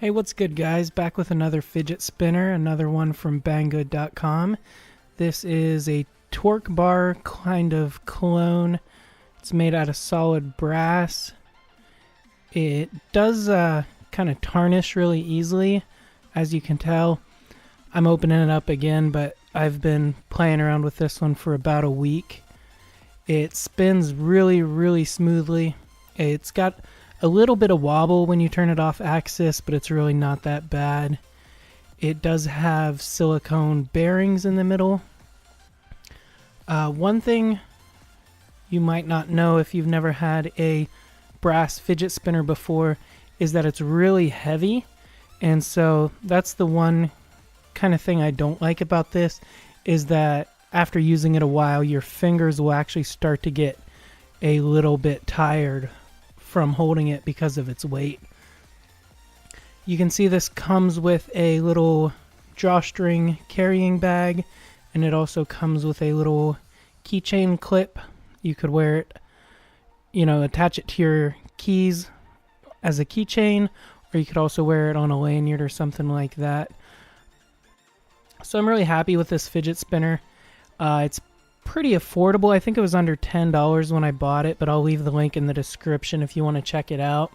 Hey, what's good, guys? Back with another fidget spinner, another one from banggood.com. This is a Torqbar kind of clone. It's made out of solid brass. It does kind of tarnish really easily, as you can tell. I'm opening it up again, but I've been playing around with this one for about a week. It spins really, really smoothly. It's got a little bit of wobble when you turn it off axis, but it's really not that bad. It does have silicone bearings in the middle. One thing you might not know if you've never had a brass fidget spinner before is that it's really heavy, and so that's the one kind of thing I don't like about this, is that after using it a while, your fingers will actually start to get a little bit tired from holding it because of its weight. You can see this comes with a little drawstring carrying bag, and it also comes with a little keychain clip. You could wear it, attach it to your keys as a keychain, or you could also wear it on a lanyard or something like that. So I'm really happy with this fidget spinner. It's pretty affordable. I think it was under $10 when I bought it, but I'll leave the link in the description if you want to check it out.